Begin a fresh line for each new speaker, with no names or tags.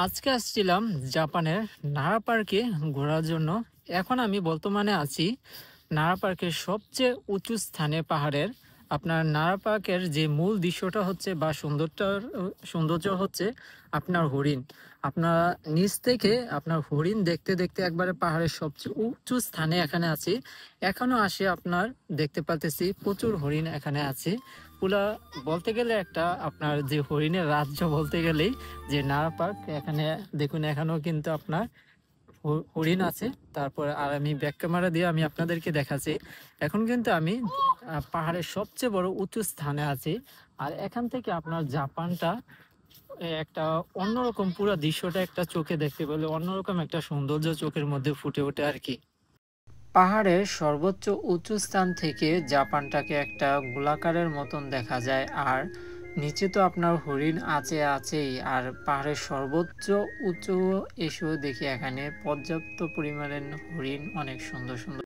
আজকে আসছিলাম জাপানের নারা পার্কে ঘোরার জন্য। এখন আমি বর্তমানে আছি নারা পার্কের সবচেয়ে উঁচু স্থানে পাহাড়ের। আপনার নারা পার্কের যে মূল দৃশ্যটা হচ্ছে বা সৌন্দর্য হচ্ছে আপনার হরিণ। আপনার নিচ থেকে আপনার হরিণ দেখতে দেখতে একবারে পাহাড়ের সবচেয়ে উঁচু স্থানে এখানে আছি। এখনো আসে আপনার দেখতে পাচ্তেছি প্রচুর হরিণ এখানে আছে। পুরা বলতে গেলে একটা আপনার যে হরিণের রাজ্য বলতে গেলেই যে নারা পার্ক। এখানে দেখুন এখানেও কিন্তু আপনার হরিণ আছে। তারপর আর আমি ব্যাক ক্যামেরা দিয়ে আমি আপনাদেরকে দেখাচ্ছি। এখন কিন্তু আমি পাহাড়ের সবচেয়ে বড় উঁচু স্থানে আছি। আর এখান থেকে আপনার জাপানটা একটা অন্যরকম পুরো দৃশ্যটা একটা চোখে দেখতে পেলে অন্যরকম একটা সৌন্দর্য চোখের মধ্যে ফুটে ওঠে আর কি। পাহাড়ের সর্বোচ্চ উঁচু স্থান থেকে জাপানটাকে একটা গোলাকারের মতন দেখা যায়। আর নিচে তো আপনার হরিণ আছেই। আর পাহাড়ের সর্বোচ্চ উঁচু এসেও দেখি এখানে পর্যাপ্ত পরিমাণের হরিণ, অনেক সুন্দর সুন্দর।